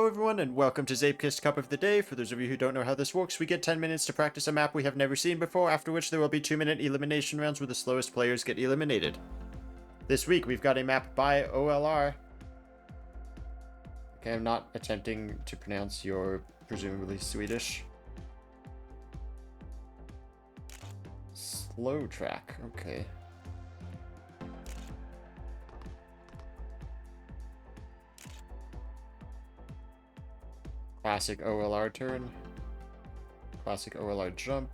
Hello everyone, and welcome to Zeepkist Cup of the Day. For those of you who don't know how this works, we get 10 minutes to practice a map we have never seen before, after which there will be 2-minute elimination rounds where the slowest players get eliminated. This week, we've got a map by OLR. Okay, I'm not attempting to pronounce your presumably Swedish. Slow track, okay. Classic OLR turn. Classic OLR jump.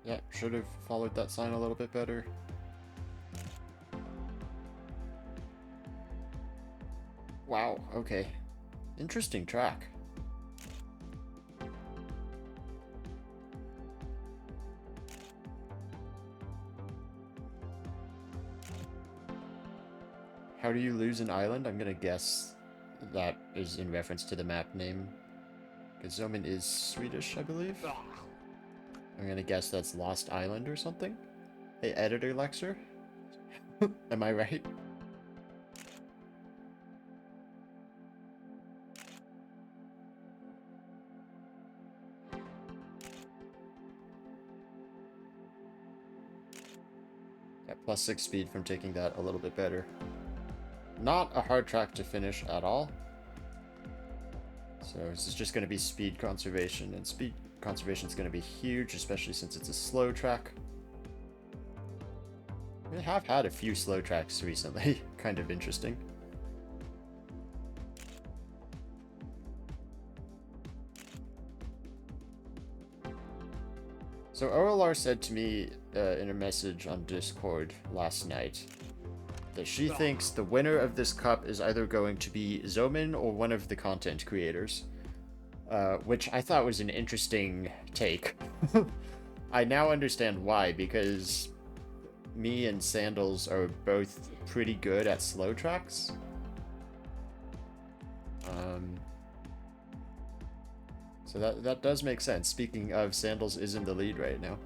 Yeah, should have followed that sign a little bit better. Wow, okay. Interesting track. How do you lose an island? I'm gonna guess that is in reference to the map name. Because Zomen is Swedish, I believe. I'm gonna guess that's Lost Island or something. Hey, editor Lexer? Am I right? Yeah, +6 speed from taking that a little bit better. Not a hard track to finish at all. So this is just going to be speed conservation, and speed conservation is going to be huge, especially since it's a slow track. We have had a few slow tracks recently, kind of interesting. So OLR said to me in a message on Discord last night that she thinks the winner of this cup is either going to be Zomen or one of the content creators. Which I thought was an interesting take. I now understand why, because me and Sandals are both pretty good at slow tracks. So that does make sense. Speaking of, Sandals is in the lead right now.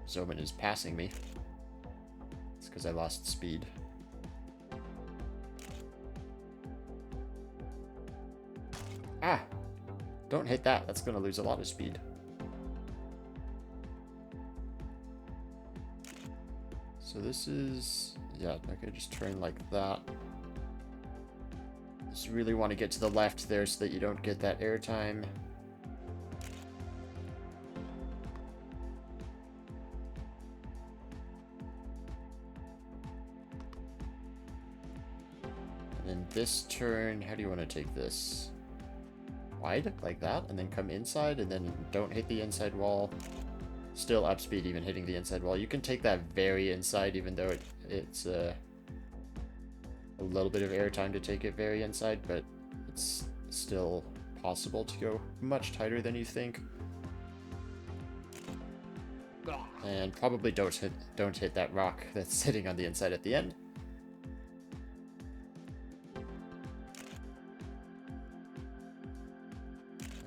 Zomen is passing me. It's because I lost speed. Ah! Don't hit that. That's going to lose a lot of speed. So this is... yeah, okay, just turn like that. Just really want to get to the left there so that you don't get that airtime. And this turn, how do you want to take this? Wide, like that, and then come inside, and then don't hit the inside wall. Still up speed even hitting the inside wall. You can take that very inside, even though it's a little bit of airtime to take it very inside, but it's still possible to go much tighter than you think. And probably don't hit that rock that's sitting on the inside at the end.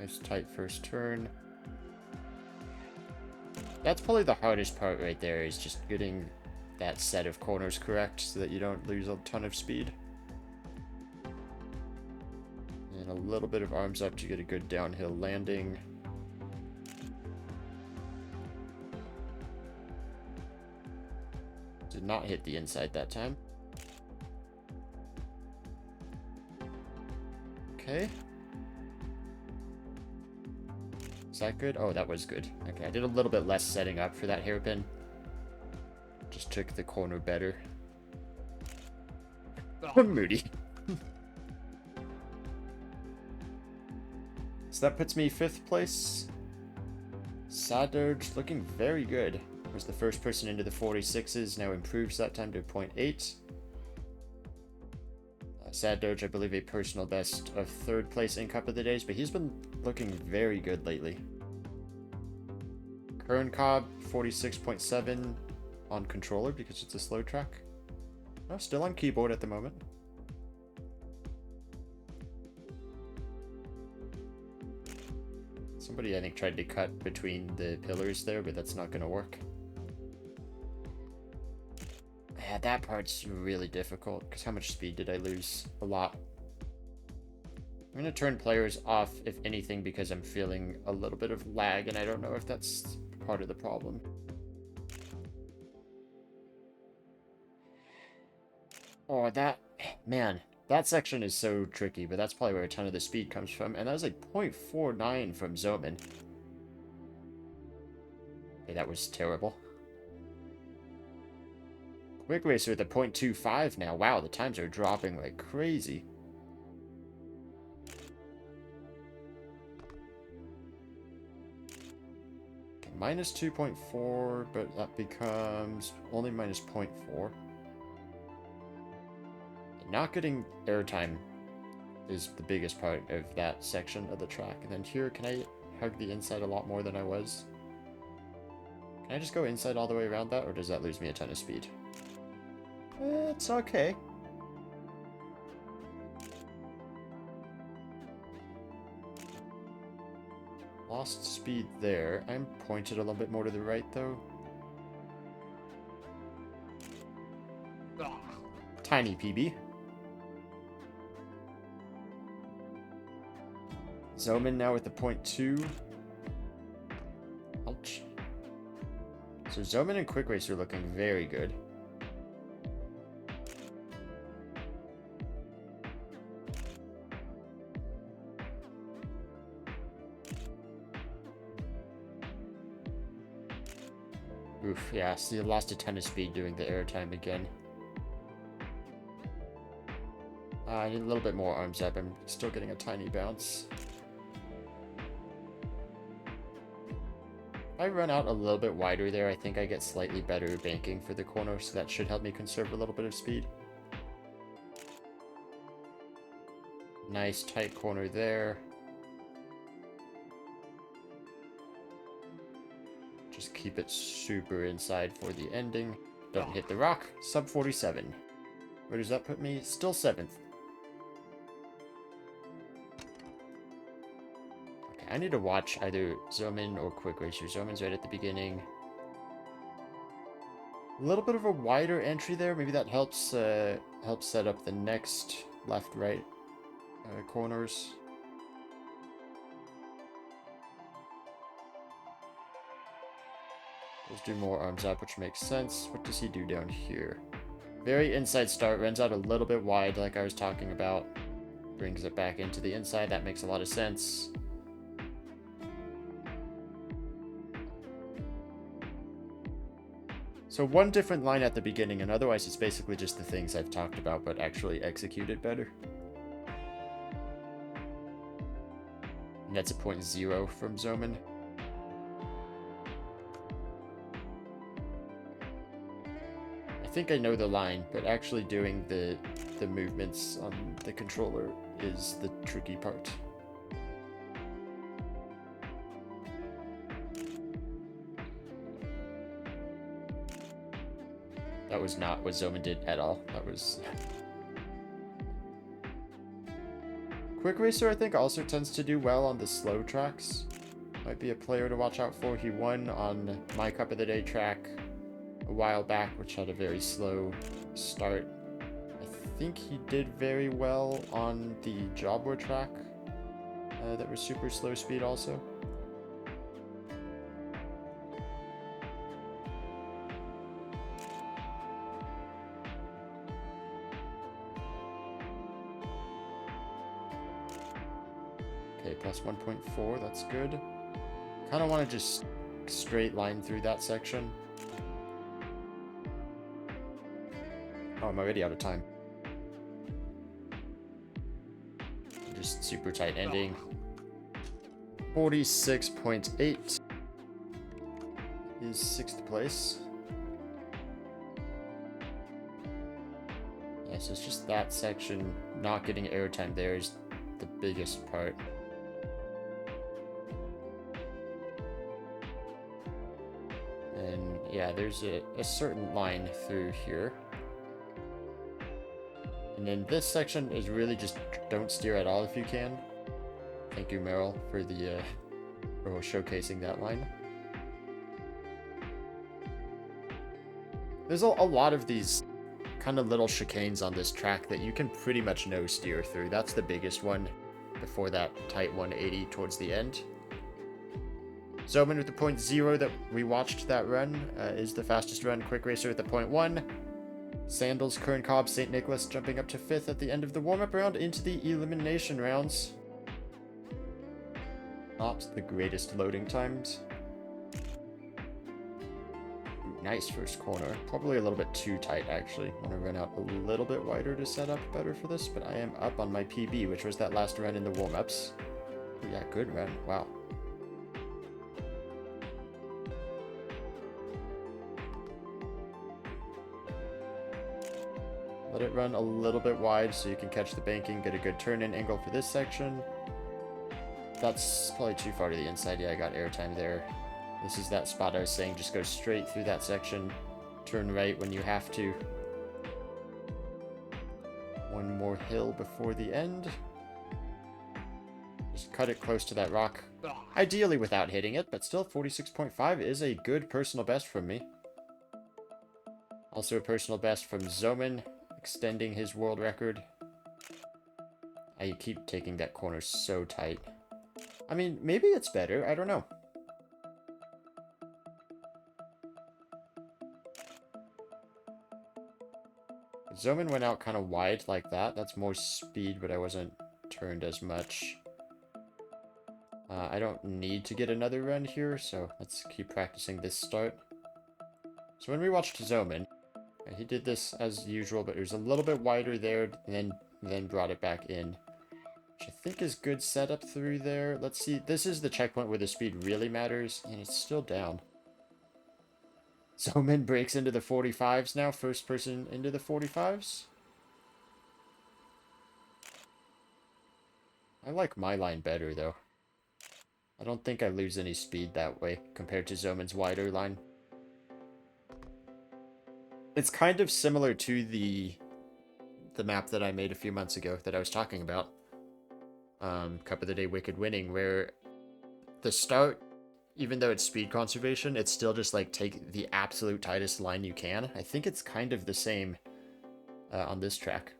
Nice tight first turn. That's probably the hardest part right there, is just getting that set of corners correct so that you don't lose a ton of speed. And a little bit of arms up to get a good downhill landing. Did not hit the inside that time. Okay. Is that good? Oh, that was good. Okay, I did a little bit less setting up for that hairpin. Just took the corner better. Oh. Moody. So that puts me 5th place. Sadurge looking very good. Was the first person into the 46s, now improves that time to 0.8. Sadurge, I believe, a personal best of 3rd place in Cup of the Days, but he's been looking very good lately. Kern Cobb, 46.7 on controller because it's a slow track. No, still on keyboard at the moment. Somebody, I think, tried to cut between the pillars there, but that's not going to work. Yeah, that part's really difficult, because how much speed did I lose? A lot. I'm going to turn players off, if anything, because I'm feeling a little bit of lag, and I don't know if that's part of the problem. Oh, man, that section is so tricky, but that's probably where a ton of the speed comes from, and that was like 0.49 from Zoman. Okay, that was terrible. Quick Racer at a 0.25 now. Wow, the times are dropping like crazy. Okay, minus 2.4, but that becomes only minus 0.4. Not getting airtime is the biggest part of that section of the track. And then here, can I hug the inside a lot more than I was? Can I just go inside all the way around that, or does that lose me a ton of speed? It's okay. Lost speed there. I'm pointed a little bit more to the right, though. Tiny PB. Zoman now with the 0.2. Ouch. So Zoman and Quick Racer looking very good. Oof, yeah, see, I lost a ton of speed doing the airtime again. I need a little bit more arms up. I'm still getting a tiny bounce. If I run out a little bit wider there, I think I get slightly better banking for the corner, so that should help me conserve a little bit of speed. Nice tight corner there. Just keep it super inside for the ending. Don't hit the rock. Sub 47. Where does that put me? Still 7th. Okay, I need to watch either Zoman or Quick Racer. Zoman's right at the beginning. A little bit of a wider entry there. Maybe that helps set up the next left-right corners. Let's do more arms up, which makes sense. What does he do down here? Very inside start, runs out a little bit wide like I was talking about. Brings it back into the inside, that makes a lot of sense. So one different line at the beginning, and otherwise it's basically just the things I've talked about, but actually executed better. And that's a 0.0 from Zoman. I think I know the line, but actually doing the movements on the controller is the tricky part. That was not what Zoman did at all. That was... Quick Racer, I think, also tends to do well on the slow tracks. Might be a player to watch out for. He won on my Cup of the Day track a while back, which had a very slow start. I think he did very well on the Jobber track that was super slow speed also. Okay, plus 1.4, that's good. Kind of want to just straight line through that section. Oh, I'm already out of time. Just super tight ending. 46.8 is 6th place. Yeah, so it's just that section. Not getting airtime there is the biggest part. And yeah, there's a certain line through here. And then this section is really just don't steer at all if you can. Thank you, Meryl, for the or showcasing that line. There's a lot of these kind of little chicanes on this track that you can pretty much no steer through. That's the biggest one before that tight 180 towards the end. Zoman with the 0.0 that we watched that run is the fastest run. Quick Racer at the 0.1. Sandals, Kern Cobb, St. Nicholas jumping up to 5th at the end of the warm-up round into the elimination rounds. Not the greatest loading times. Nice first corner. Probably a little bit too tight, actually. Want to run out a little bit wider to set up better for this, but I am up on my PB, which was that last run in the warm-ups. Yeah, good run. Wow. Let it run a little bit wide so you can catch the banking, get a good turn-in angle for this section. That's probably too far to the inside. Yeah, I got airtime there. This is that spot I was saying, just go straight through that section. Turn right when you have to. One more hill before the end. Just cut it close to that rock. Ideally without hitting it, but still 46.5 is a good personal best from me. Also a personal best from Zoman, extending his world record. I keep taking that corner so tight. I mean, maybe it's better, I don't know. Zoman went out kind of wide like that. That's more speed, but I wasn't turned as much. I don't need to get another run here, so let's keep practicing this start. So when we watched Zoman, he did this as usual, but it was a little bit wider there, and then brought it back in. Which I think is good setup through there. Let's see, this is the checkpoint where the speed really matters, and it's still down. Zoman breaks into the 45s now, first person into the 45s. I like my line better, though. I don't think I lose any speed that way, compared to Zoman's wider line. It's kind of similar to the map that I made a few months ago that I was talking about. Cup of the Day Wicked Winning, where the start, even though it's speed conservation, it's still just like take the absolute tightest line you can. I think it's kind of the same on this track.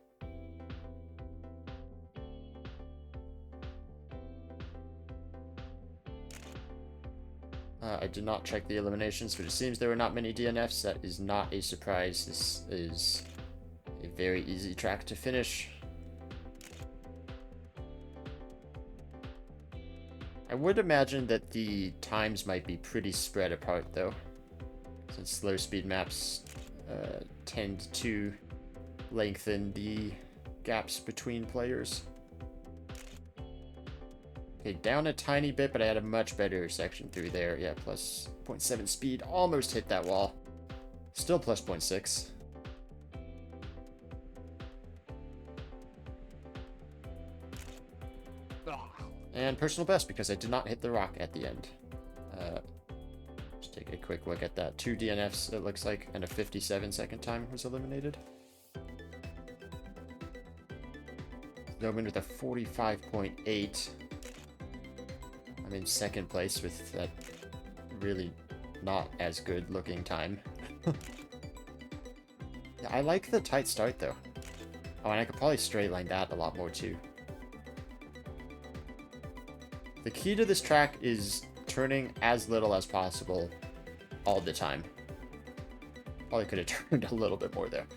I did not check the eliminations, but it seems there were not many DNFs. That is not a surprise. This is a very easy track to finish. I would imagine that the times might be pretty spread apart, though, since slow speed maps tend to lengthen the gaps between players. Okay, down a tiny bit, but I had a much better section through there. Yeah, plus 0.7 speed. Almost hit that wall. Still plus 0.6. And personal best, because I did not hit the rock at the end. Just take a quick look at that. 2 DNFs, it looks like, and a 57-second time was eliminated. Zoman with a 45.8. I'm in second place with that really not as good looking time. Yeah, I like the tight start though. Oh, and I could probably straight line that a lot more too. The key to this track is turning as little as possible all the time. Probably could have turned a little bit more there.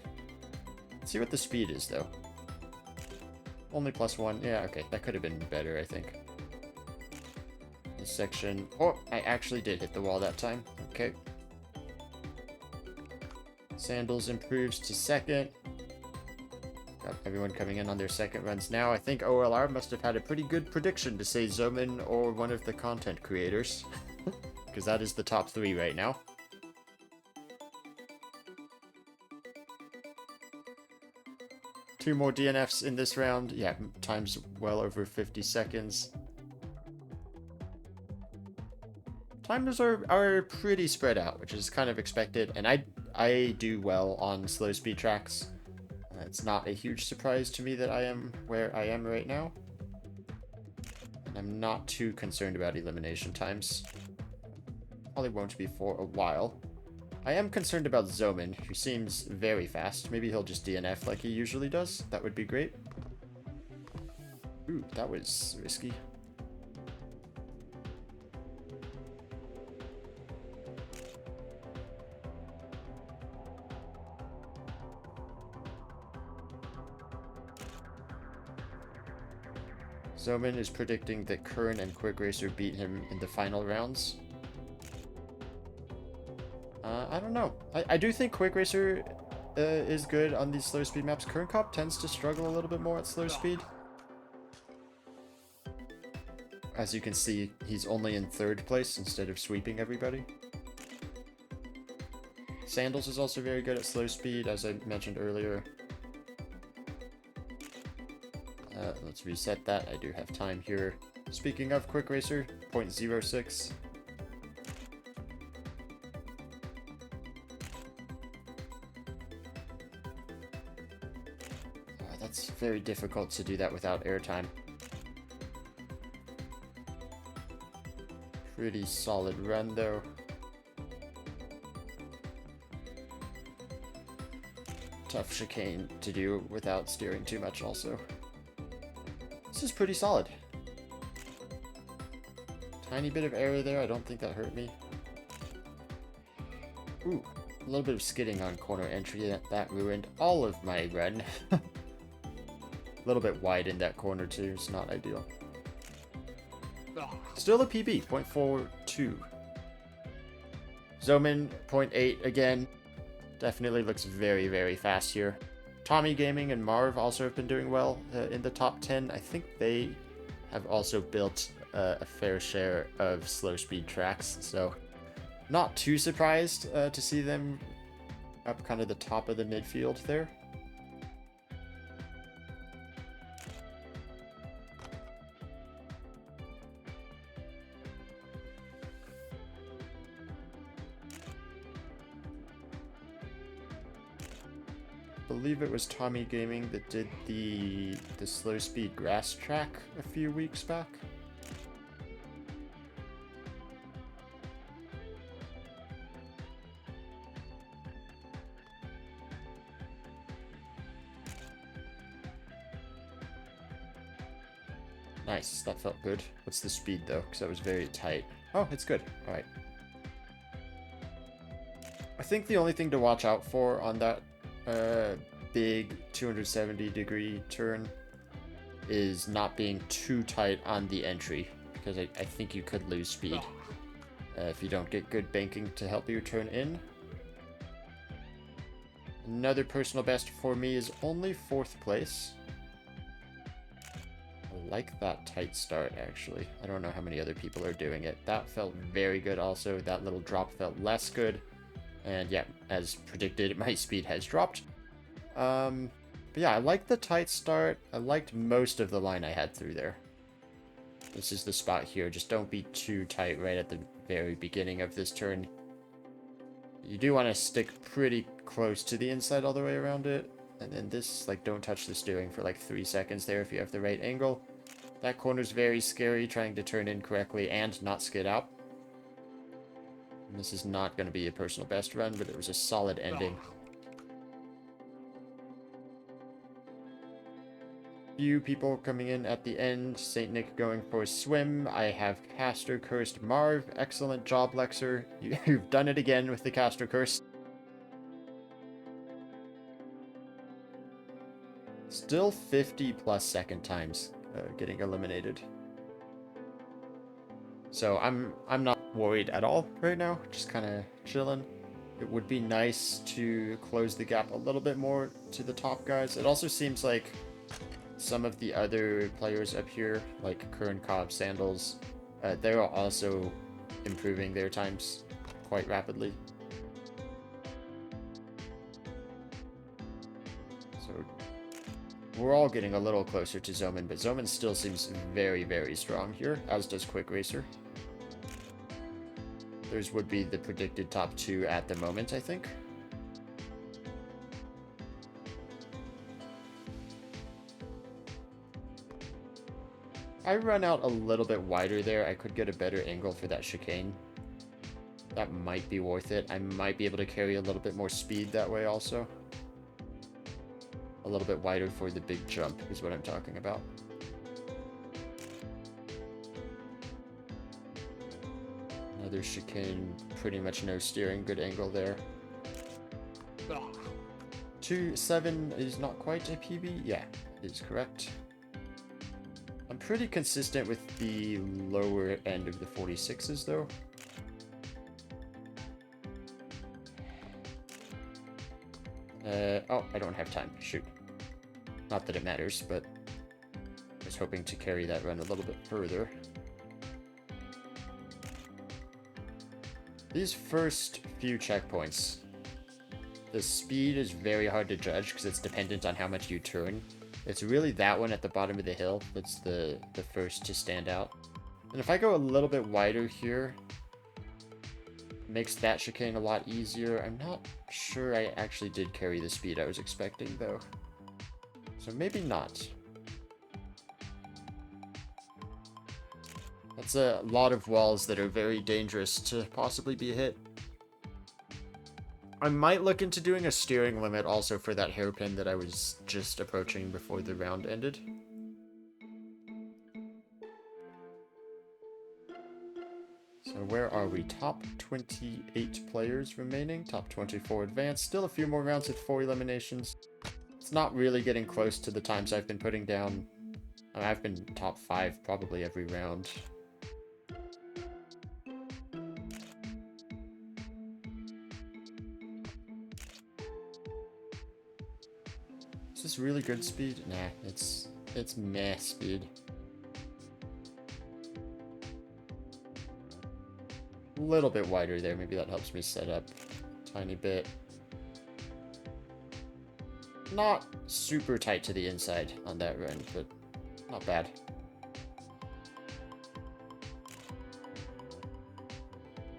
Let's see what the speed is though. Only +1. Yeah, okay, that could have been better, I think. This section. Oh, I actually did hit the wall that time. Okay. Sandals improves to second. Got everyone coming in on their second runs now. I think OLR must have had a pretty good prediction to say Zoman or one of the content creators. Because that is the top 3 right now. Two more DNFs in this round. Yeah, time's well over 50 seconds. Times are pretty spread out, which is kind of expected, and I do well on slow speed tracks. It's not a huge surprise to me that I am where I am right now. And I'm not too concerned about elimination times. Probably won't be for a while. I am concerned about Zoman, who seems very fast. Maybe he'll just DNF like he usually does. That would be great. Ooh, that was risky. Zoman is predicting that Kern and Quick Racer beat him in the final rounds. I don't know. I do think Quick Racer is good on these slow speed maps. Kern Cop tends to struggle a little bit more at slow speed. As you can see, he's only in 3rd place instead of sweeping everybody. Sandals is also very good at slow speed, as I mentioned earlier. Let's reset that. I do have time here. Speaking of Quick Racer, 0.06. That's very difficult to do that without airtime. Pretty solid run, though. Tough chicane to do without steering too much, also. This is pretty solid. Tiny bit of error there. I don't think that hurt me. Ooh, a little bit of skidding on corner entry. That ruined all of my run. A little bit wide in that corner, too. It's not ideal. Still a PB, 0.42. Zoman, 0.8 again. Definitely looks very, very fast here. Tommy Gaming and Marv also have been doing well in the top 10. I think they have also built a fair share of slow speed tracks, so not too surprised to see them up kind of the top of the midfield there. I believe it was Tommy Gaming that did the slow speed grass track a few weeks back. Nice, that felt good. What's the speed though? Because that was very tight. Oh, it's good. Alright. I think the only thing to watch out for on that big 270-degree turn is not being too tight on the entry, because I think you could lose speed if you don't get good banking to help you turn in. Another personal best for me is only 4th place. I like that tight start, actually. I don't know how many other people are doing it. That felt very good also. That little drop felt less good. And yeah, as predicted, my speed has dropped. But yeah, I liked the tight start. I liked most of the line I had through there. This is the spot here. Just don't be too tight right at the very beginning of this turn. You do want to stick pretty close to the inside all the way around it. And then this, like, don't touch the steering for like 3 seconds there if you have the right angle. That corner's very scary, trying to turn in correctly and not skid out. And this is not going to be a personal best run, but it was a solid ending. Few people coming in at the end. Saint Nick going for a swim. I have Caster Cursed Marv. Excellent job, Lexer. You've done it again with the Caster Curse. Still 50 plus second times getting eliminated. So I'm not worried at all right now. Just kind of chilling. It would be nice to close the gap a little bit more to the top guys. It also seems like some of the other players up here, like Kern, Cobb, Sandals, they're also improving their times quite rapidly. So we're all getting a little closer to Zoman, but Zoman still seems very, very strong here, as does Quick Racer. Those would be the predicted top 2 at the moment, I think. I run out a little bit wider there, I could get a better angle for that chicane. That might be worth it. I might be able to carry a little bit more speed that way also. A little bit wider for the big jump is what I'm talking about. Another chicane, pretty much no steering, good angle there. 2.7 is not quite a PB? Yeah, is correct. I'm pretty consistent with the lower end of the 46s though. Oh, I don't have time. Shoot. Not that it matters, but I was hoping to carry that run a little bit further. These first few checkpoints, the speed is very hard to judge because it's dependent on how much you turn. It's really that one at the bottom of the hill that's the first to stand out. And if I go a little bit wider here, it makes that chicane a lot easier. I'm not sure I actually did carry the speed I was expecting though. So maybe not. That's a lot of walls that are very dangerous to possibly be hit. I might look into doing a steering limit also for that hairpin that I was just approaching before the round ended. So where are we? Top 28 players remaining. Top 24 advanced. Still a few more rounds with 4 eliminations. It's not really getting close to the times I've been putting down. I've been top 5 probably every round. Is this really good speed? Nah, it's meh speed. A little bit wider there, maybe that helps me set up a tiny bit. Not super tight to the inside on that run, but not bad.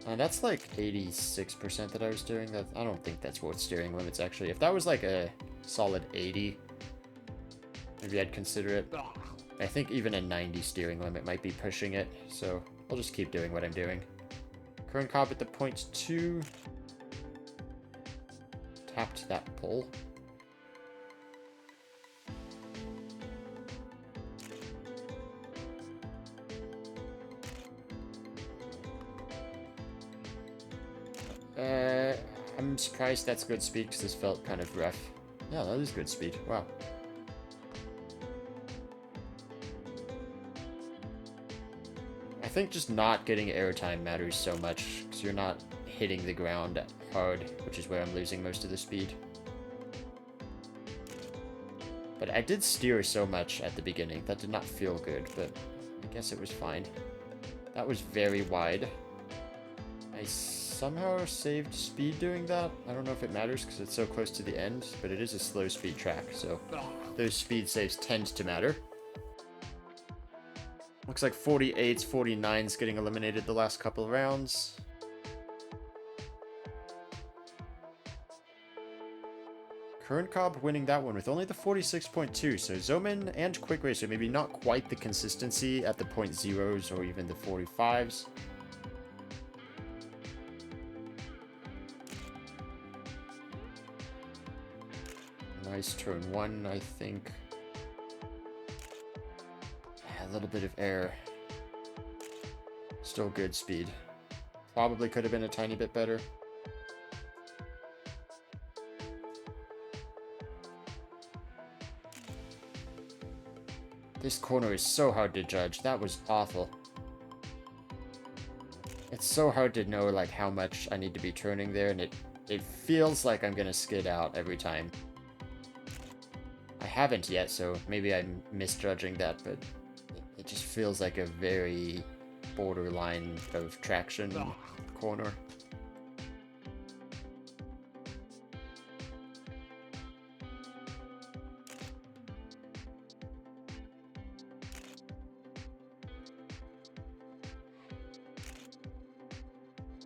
And that's like 86% that I was doing. That I don't think that's worth steering limits actually. If that was like a solid 80, maybe I'd consider it. I think even a 90 steering limit might be pushing it, so I'll just keep doing what I'm doing. Current cob at the point 2. Tapped that pull. I'm surprised that's good speed because this felt kind of rough. Yeah, that is good speed. Wow. I think just not getting airtime matters so much because you're not hitting the ground hard, which is where I'm losing most of the speed. But I did steer so much at the beginning. That did not feel good, but I guess it was fine. That was very wide. I somehow saved speed doing that. I don't know if it matters because it's so close to the end, but it is a slow speed track, so those speed saves tend to matter. Looks like 48s, 49s getting eliminated the last couple of rounds. Current Cobb winning that one with only the 46.2, so Zoman and Quick Racer maybe not quite the consistency at the .0s or even the 45s. Nice turn 1, I think. A little bit of air. Still good speed. Probably could have been a tiny bit better. This corner is so hard to judge. That was awful. It's so hard to know like how much I need to be turning there, and it feels like I'm gonna skid out every time. I haven't yet, so maybe I'm misjudging that, but it just feels like a very borderline of traction corner.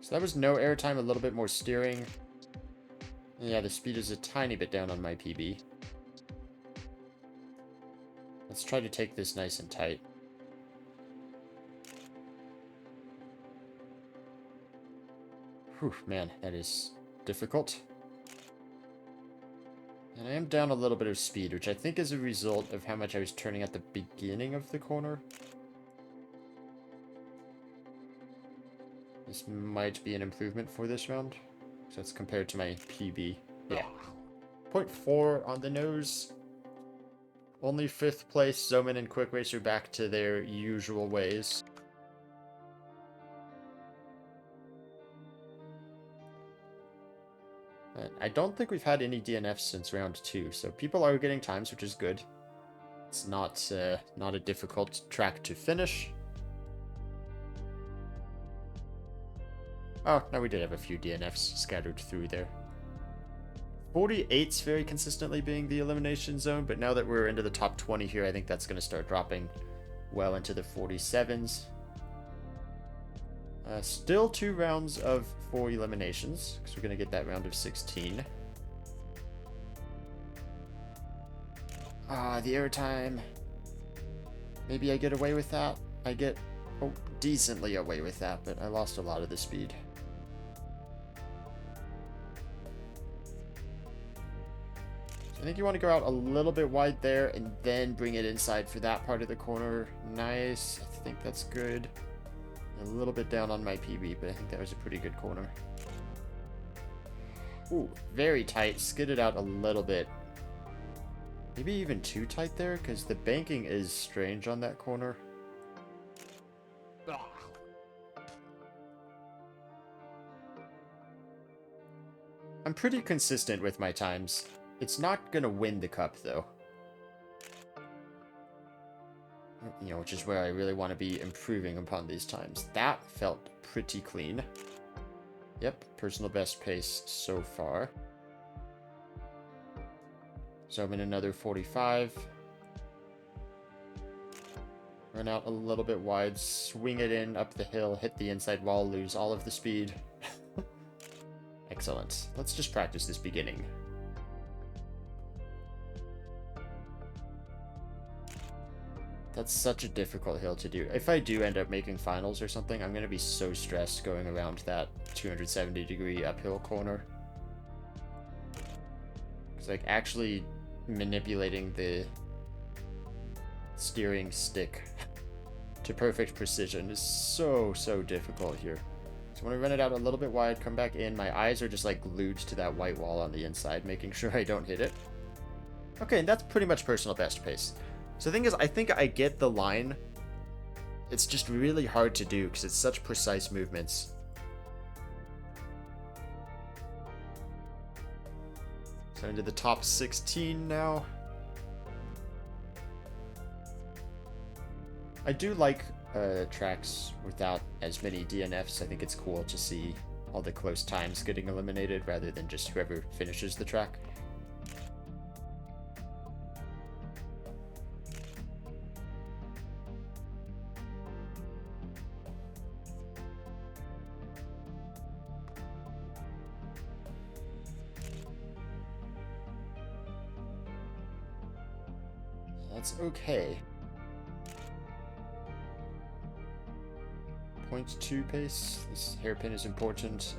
So that was no airtime, a little bit more steering. Yeah, the speed is a tiny bit down on my PB. Let's try to take this nice and tight. Whew, man, that is difficult. And I am down a little bit of speed, which I think is a result of how much I was turning at the beginning of the corner. This might be an improvement for this round. So that's compared to my PB. Yeah. 0.4 on the nose. Only 5th place. Zoman and Quick Racer back to their usual ways. I don't think we've had any DNFs since round 2, so people are getting times, which is good. It's not a difficult track to finish. Oh, no, we did have a few DNFs scattered through there. 48's very consistently being the elimination zone, but now that we're into the top 20 here, I think that's going to start dropping well into the 47s. Still 2 rounds of 4 eliminations, because we're going to get that round of 16. Ah, the airtime. Maybe I get away with that. I get decently away with that, but I lost a lot of the speed. I think you want to go out a little bit wide there and then bring it inside for that part of the corner. Nice. I think that's good. A little bit down on my PB, but I think that was a pretty good corner. Ooh, very tight. Skidded out a little bit. Maybe even too tight there, because the banking is strange on that corner. I'm pretty consistent with my times. It's not gonna win the cup, though. You know, which is where I really want to be improving upon these times. That felt pretty clean. Yep, personal best pace so far. So I'm in another 45. Run out a little bit wide, swing it in up the hill, hit the inside wall, lose all of the speed. Excellent. Let's just practice this beginning. That's such a difficult hill to do. If I do end up making finals or something, I'm going to be so stressed going around that 270-degree uphill corner. It's like actually manipulating the steering stick to perfect precision is so difficult here. So when I run it out a little bit wide, come back in, my eyes are just like glued to that white wall on the inside, making sure I don't hit it. Okay, and that's pretty much personal best pace. So the thing is, I think I get the line. It's just really hard to do because it's such precise movements. So into the top 16 now. I do like tracks without as many DNFs. I think it's cool to see all the close times getting eliminated rather than just whoever finishes the track. That's okay. 0.2 pace. This hairpin is important.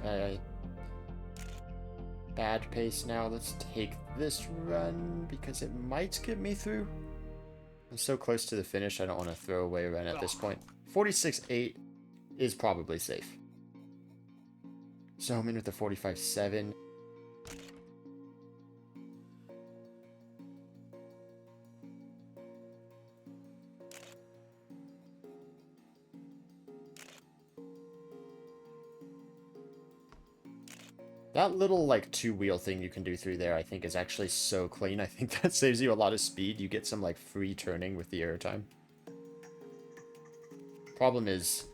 Bad pace now. Let's take this run because it might get me through. I'm so close to the finish, I don't want to throw away a run at this point. 46.8 is probably safe. So I'm in with the 45.7. That little, like, 2-wheel thing you can do through there, I think, is actually so clean. I think that saves you a lot of speed. You get some, like, free turning with the airtime. Problem is,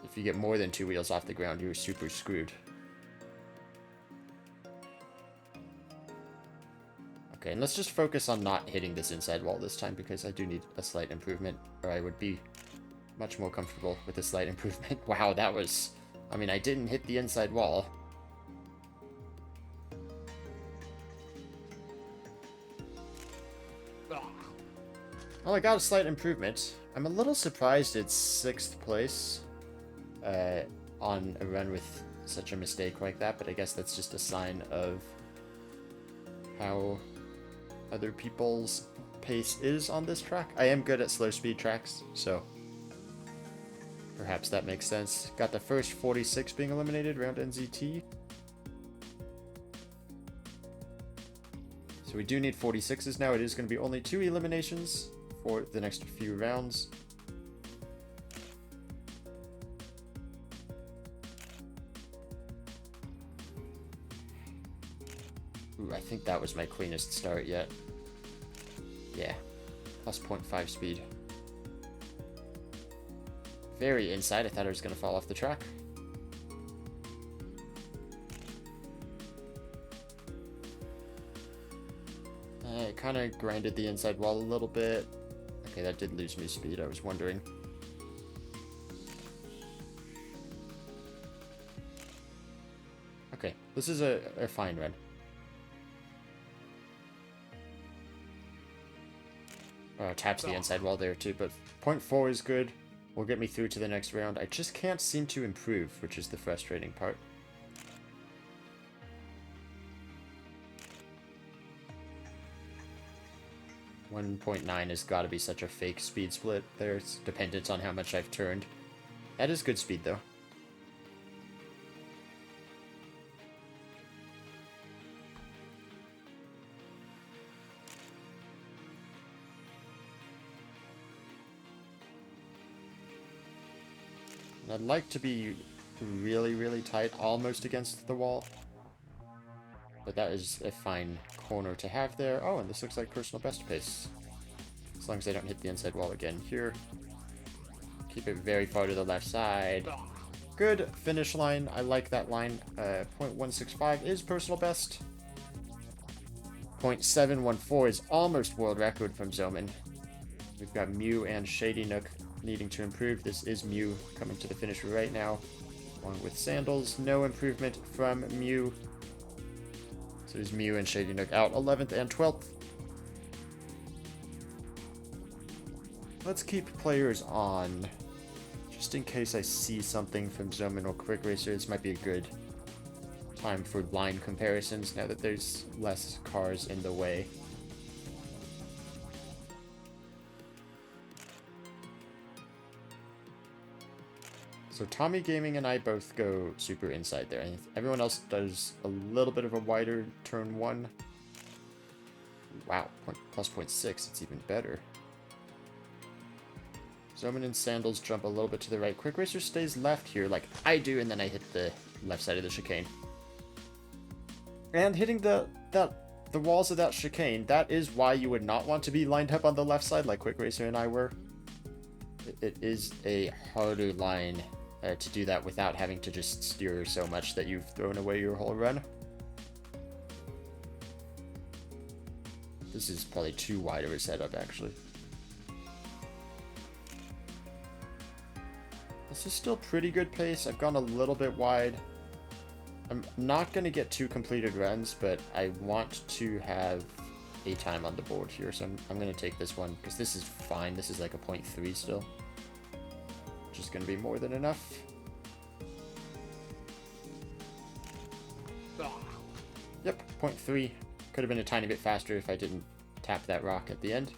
if you get more than 2 wheels off the ground, you're super screwed. Okay, and let's just focus on not hitting this inside wall this time, because I do need a slight improvement, or I would be much more comfortable with a slight improvement. Wow, that was... I mean, I didn't hit the inside wall. Well, I got a slight improvement. I'm a little surprised it's 6th place on a run with such a mistake like that, but I guess that's just a sign of how other people's pace is on this track. I am good at slow speed tracks, so perhaps that makes sense. Got the first 46 being eliminated, round NZT. So we do need 46s now. It is going to be only 2 eliminations for the next few rounds. Ooh, I think that was my cleanest start yet. Yeah, plus 0.5 speed. Very inside. I thought I was going to fall off the track. I kind of grinded the inside wall a little bit. Okay, that did lose me speed. I was wondering. Okay, this is a fine run. Taps the inside wall there too, but 0.4 is good. Will get me through to the next round. I just can't seem to improve, which is the frustrating part. .9 has got to be such a fake speed split there. It's dependent on how much I've turned. That is good speed though. I'd like to be really, really tight, almost against the wall. But that is a fine corner to have there. Oh, and this looks like personal best pace. As long as I don't hit the inside wall again here. Keep it very far to the left side. Good finish line. I like that line. 0.165 is personal best. 0.714 is almost world record from Zoman. We've got Mew and Shady Nook needing to improve. This is Mew coming to the finish right now, along with Sandals. No improvement from Mew. So there's Mew and Shady Nook out 11th and 12th. Let's keep players on, just in case I see something from Zoman or Quick Racer. This might be a good time for line comparisons now that there's less cars in the way. So Tommy Gaming and I both go super inside there. And everyone else does a little bit of a wider turn 1. Wow, plus 0.6, it's even better. Zoman and Sandals jump a little bit to the right. Quick Racer stays left here like I do, and then I hit the left side of the chicane. And hitting the walls of that chicane, that is why you would not want to be lined up on the left side like Quick Racer and I were. It is a harder line to do that without having to just steer so much that you've thrown away your whole run. This is probably too wide of a setup, actually. This is still pretty good pace. I've gone a little bit wide. I'm not going to get 2 completed runs, but I want to have a time on the board here, so I'm going to take this one, because this is fine. This is like a 0.3 still. Which is going to be more than enough. Yep, 0.3. Could have been a tiny bit faster if I didn't tap that rock at the end.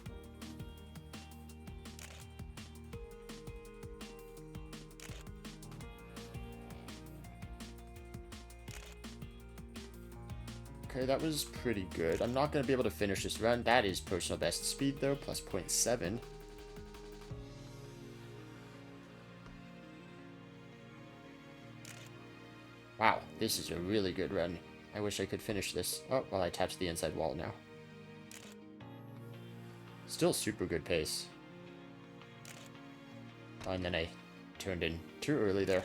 Okay, that was pretty good. I'm not going to be able to finish this run. That is personal best speed, though, plus 0.7. Wow, this is a really good run. I wish I could finish this. Oh, well, I tapped the inside wall now. Still super good pace. Oh, and then I turned in too early there.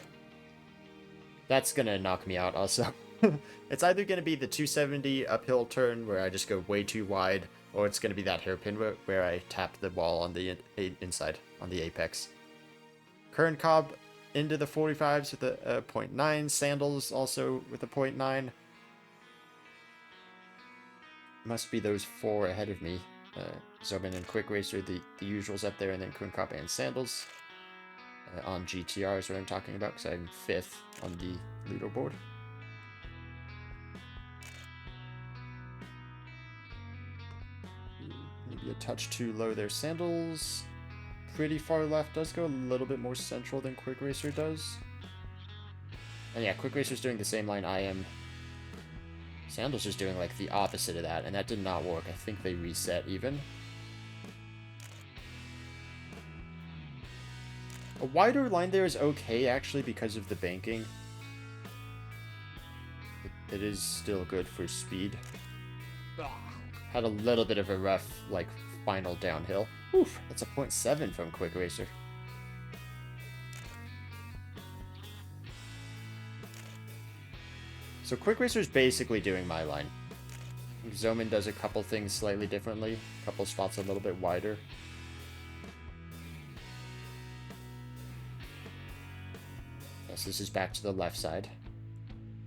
That's going to knock me out also. It's either going to be the 270 uphill turn where I just go way too wide, or it's going to be that hairpin where I tap the wall on the inside, on the apex. Kern Cobb into the 45s with a 0.9. Sandals also with a 0.9. Must be those 4 ahead of me. Zoman and Quick Racer, the usuals up there, and then Kern Cobb and Sandals. on GTR is what I'm talking about, because I'm 5th on the leaderboard. Maybe a touch too low there. Sandals, pretty far left. Does go a little bit more central than Quick Racer does. And yeah, Quick Racer's doing the same line I am. Sandals is doing like the opposite of that, and that did not work. I think they reset even. A wider line there is okay, actually, because of the banking. It is still good for speed. Had a little bit of a rough, like, final downhill. Oof, that's a 0.7 from Quick Racer. So Quick Racer's basically doing my line. Zoman does a couple things slightly differently. A couple spots a little bit wider. Yes, this is back to the left side,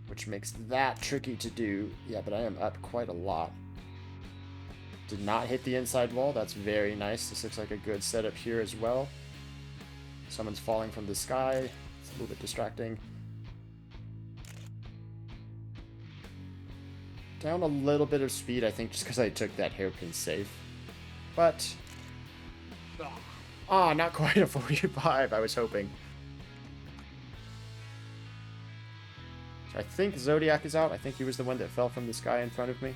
which makes that tricky to do. Yeah, but I am up quite a lot. Did not hit the inside wall. That's very nice. This looks like a good setup here as well. Someone's falling from the sky. It's a little bit distracting. Down a little bit of speed, I think, just because I took that hairpin save. But... ah, not quite a 45, I was hoping. So I think Zodiac is out. I think he was the one that fell from the sky in front of me.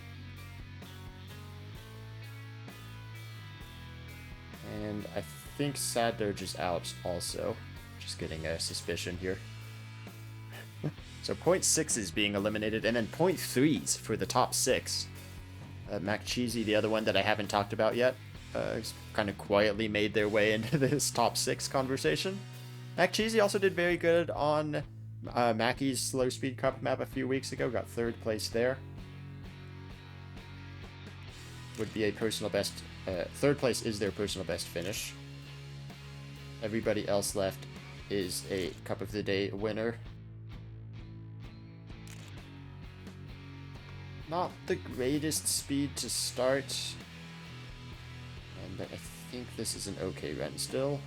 And I think Sad Doge is out also. Just getting a suspicion here. So 0.6 is being eliminated, and then 0.3s for the top 6. Mac Cheesy, the other one that I haven't talked about yet, kind of quietly made their way into this top 6 conversation. Mac Cheesy also did very good on Mackey's Slow Speed Cup map a few weeks ago, got 3rd place there. Would be a personal best, 3rd place is their personal best finish. Everybody else left is a Cup of the Day winner. Not the greatest speed to start. And I think this is an okay run still.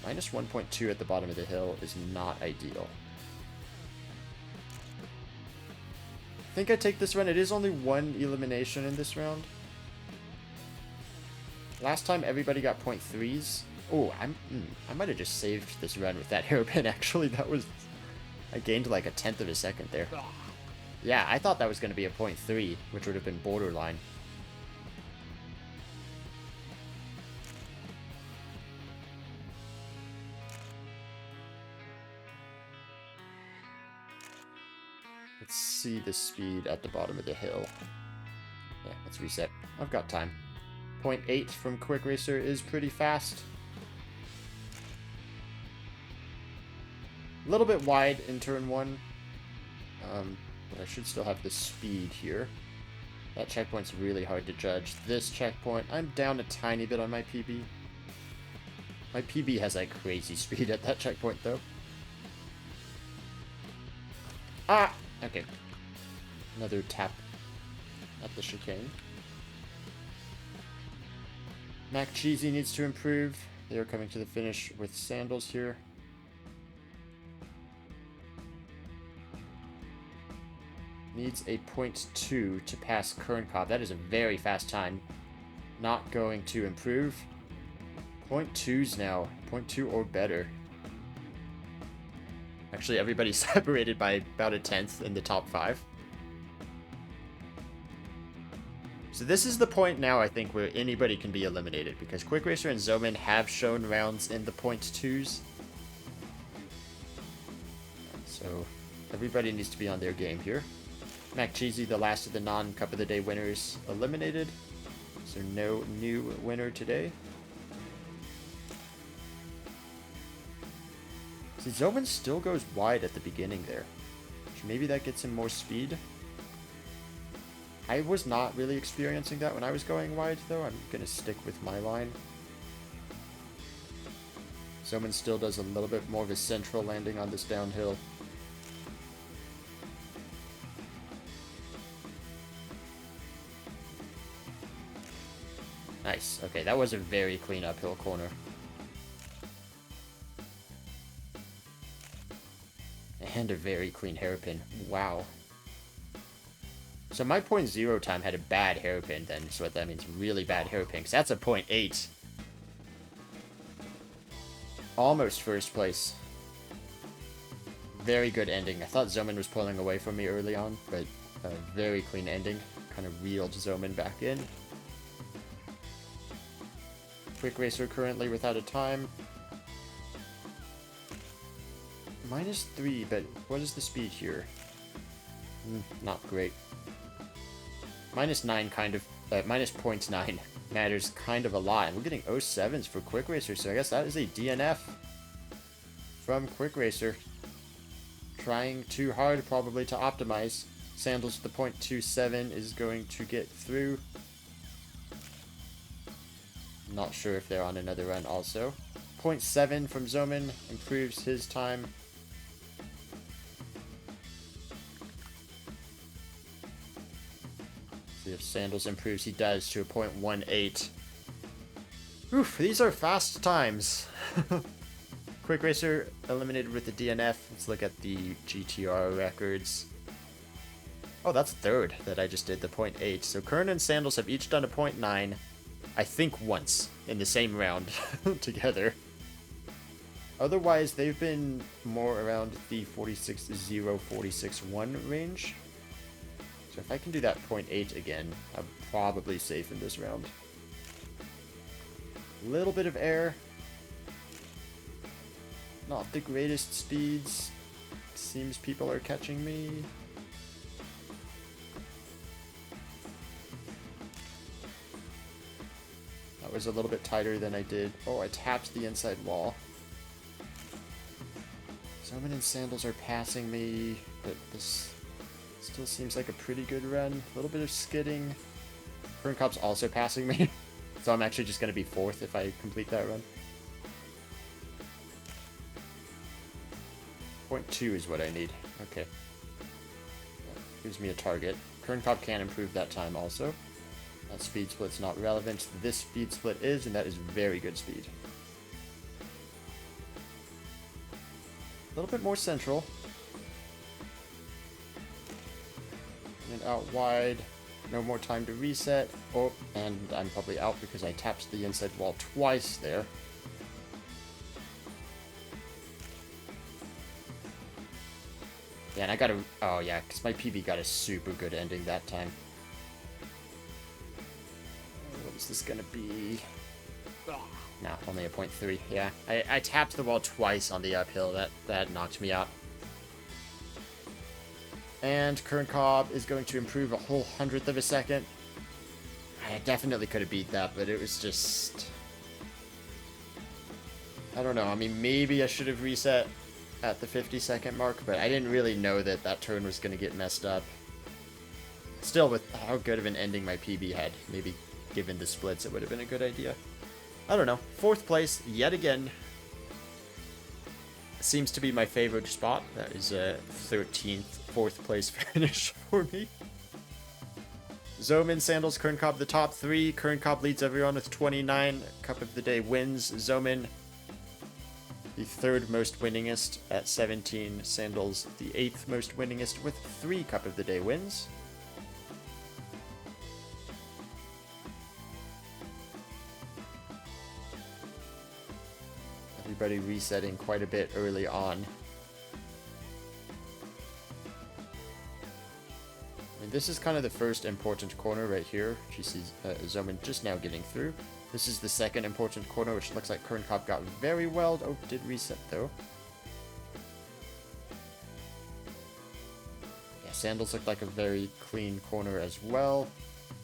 Minus 1.2 at the bottom of the hill is not ideal. I think I take this run. It is only 1 elimination in this round. Last time everybody got 0.3s. Oh, I might have just saved this run with that hairpin, actually. That was... I gained like a 1/10 of a second there. Yeah, I thought that was going to be a 0.3, which would have been borderline. Let's see the speed at the bottom of the hill. Yeah, let's reset. I've got time. 0.8 from Quick Racer is pretty fast. A little bit wide in turn 1. But I should still have the speed here. That checkpoint's really hard to judge. This checkpoint, I'm down a tiny bit on my PB. My PB has like crazy speed at that checkpoint though. Ah! Okay. Another tap at the chicane. Mac Cheesy needs to improve. They are coming to the finish with Sandals here. Needs a 0.2 to pass Kern Cobb. That is a very fast time. Not going to improve. 0.2s now. 0.2 or better. Actually, everybody's separated by about a 1/10 in the top 5. So this is the point now, I think, where anybody can be eliminated, because Quick Racer and Zoman have shown rounds in the 0.2s. So everybody needs to be on their game here. Mac Cheesy, the last of the non-Cup of the Day winners, eliminated. So no new winner today. See, Zoman still goes wide at the beginning there. So maybe that gets him more speed. I was not really experiencing that when I was going wide, though. I'm going to stick with my line. Zoman still does a little bit more of a central landing on this downhill. Nice. Okay, that was a very clean uphill corner. And a very clean hairpin. Wow. So my 0.0 time had a bad hairpin then, so what that means, really bad hairpin, 'cause that's a 0.8. Almost first place. Very good ending. I thought Zoman was pulling away from me early on, but a very clean ending. Kind of reeled Zoman back in. Quick Racer currently without a time. -3, but what is the speed here? Not great. -9 kind of, minus -0.9 matters kind of a lot. And we're getting 07s for Quick Racer, so I guess that is a DNF from Quick Racer. Trying too hard probably to optimize. Sandals with the 0.27 is going to get through. Not sure if they're on another run also. 0.7 from Zoman improves his time. See if Sandals improves. He does to a 0.18. Oof, these are fast times. Quick Racer eliminated with the DNF. Let's look at the GTR records. Oh, that's third that I just did, the 0.8. So Kern and Sandals have each done a 0.9, I think once, in the same round together. Otherwise, they've been more around the 46.0, 46.1 range. So if I can do that 0.8 again, I'm probably safe in this round. A little bit of air. Not the greatest speeds. Seems people are catching me. That was a little bit tighter than I did. Oh, I tapped the inside wall. Zoman and Sandals are passing me, but this still seems like a pretty good run. A little bit of skidding. Kern Cop's also passing me, so I'm actually just going to be 4th if I complete that run. 0.2 is what I need. Okay. That gives me a target. Kern Cop can improve that time also. That speed split's not relevant. This speed split is, and that is very good speed. A little bit more central. And out wide. No more time to reset. Oh, and I'm probably out because I tapped the inside wall twice there. Yeah, and I got a... Oh, yeah, because my PB got a super good ending that time. What is this going to be? No, only a 0.3. Yeah, I tapped the wall twice on the uphill. That knocked me out. And Kern Cobb is going to improve a whole 100th of a second. I definitely could have beat that, but it was just... I don't know. I mean, maybe I should have reset at the 50-second mark, but I didn't really know that that turn was going to get messed up. Still, with how good of an ending my PB had, maybe given the splits, it would have been a good idea. I don't know. 4th place, yet again. Seems to be my favorite spot. That is a 13th, 4th place finish for me. Zoman, Sandals, Kern Cobb, the top 3. Kern Cobb leads everyone with 29. Cup of the Day wins. Zoman, the 3rd most winningest at 17. Sandals, the 8th most winningest with 3 Cup of the Day wins. Everybody resetting quite a bit early on. I mean, this is kind of the first important corner right here. She sees Zoman just now getting through. This is the second important corner, which looks like Kern Cobb got very well. Oh, did reset though. Yeah, Sandals looked like a very clean corner as well.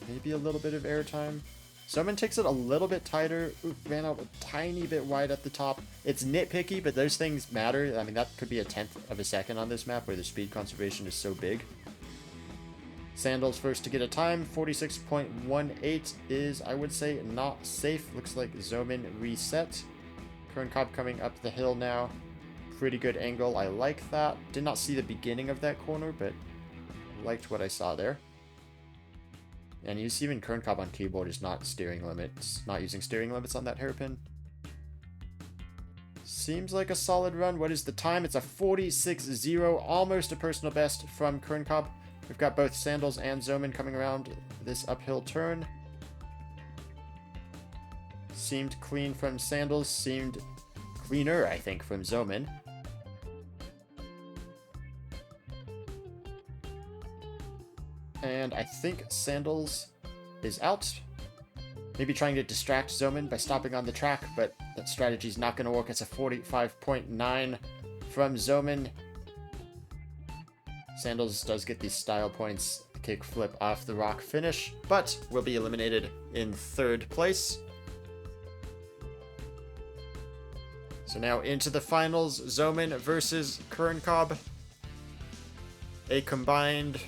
Maybe a little bit of airtime. Zoman takes it a little bit tighter. Ooh, ran out a tiny bit wide at the top. It's nitpicky, but those things matter. I mean, that could be a 10th of a second on this map where the speed conservation is so big. Sandals first to get a time. 46.18 is, I would say, not safe. Looks like Zoman reset. Kern Cobb coming up the hill now. Pretty good angle. I like that. Did not see the beginning of that corner, but liked what I saw there. And you see even Kern Cobb on keyboard is not steering limits, not using steering limits on that hairpin. Seems like a solid run. What is the time? It's a 46.0, almost a personal best from Kerncobb. We've got both Sandals and Zoman coming around this uphill turn. Seemed clean from Sandals, seemed cleaner, I think, from Zoman. And I think Sandals is out. Maybe trying to distract Zoman by stopping on the track, but that strategy's not going to work. It's a 45.9 from Zoman. Sandals does get these style points, kick flip off the rock finish, but will be eliminated in third place. So now into the finals, Zoman versus Kerncobb. A combined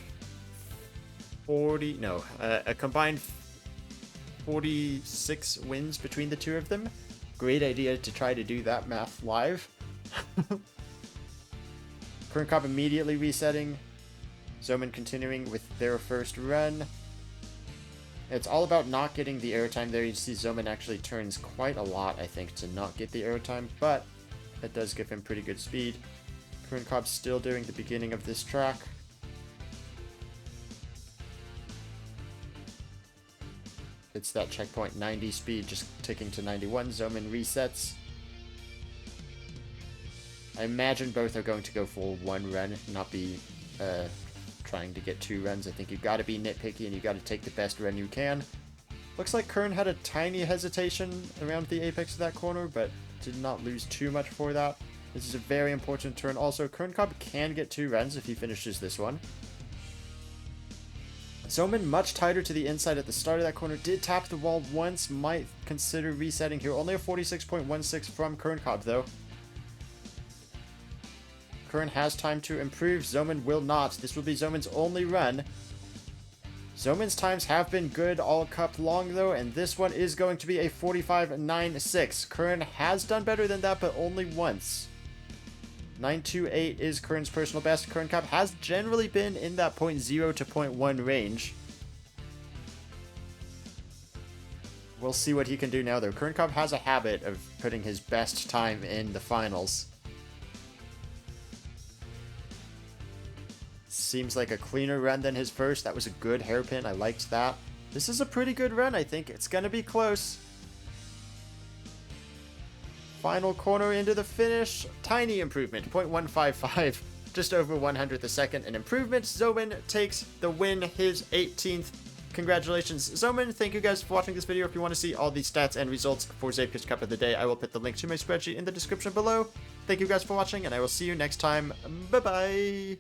46 wins between the two of them. Great idea to try to do that math live. Kerncobb immediately resetting. Zoman continuing with their first run. It's all about not getting the airtime there. You see Zoman actually turns quite a lot, I think, to not get the airtime, but it does give him pretty good speed. Kerncobb still doing the beginning of this track. It's that checkpoint 90 speed, just ticking to 91. Zoman resets. I imagine both are going to go for one run, not be trying to get two runs. I think you've got to be nitpicky and you've got to take the best run you can. Looks like Kern had a tiny hesitation around the apex of that corner, but did not lose too much for that. This is a very important turn. Also, Kerncobb can get two runs if he finishes this one. Zoman much tighter to the inside at the start of that corner. Did tap the wall once. Might consider resetting here. Only a 46.16 from Kerncobb, though. Kern has time to improve. Zoman will not. This will be Zoman's only run. Zoman's times have been good all cup long, though, and this one is going to be a 45.96. Kern has done better than that, but only once. 928 is Kern's personal best. Kerncobb has generally been in that 0.0 to 0.1 range. We'll see what he can do now, though. Kerncobb has a habit of putting his best time in the finals. Seems like a cleaner run than his first. That was a good hairpin. I liked that. This is a pretty good run, I think. It's going to be close. Final corner into the finish. Tiny improvement. 0.155. Just over 100th a second. An improvement. Zoman takes the win. His 18th. Congratulations, Zoman. Thank you guys for watching this video. If you want to see all the stats and results for Zeepkist Cup of the Day, I will put the link to my spreadsheet in the description below. Thank you guys for watching, and I will see you next time. Bye-bye.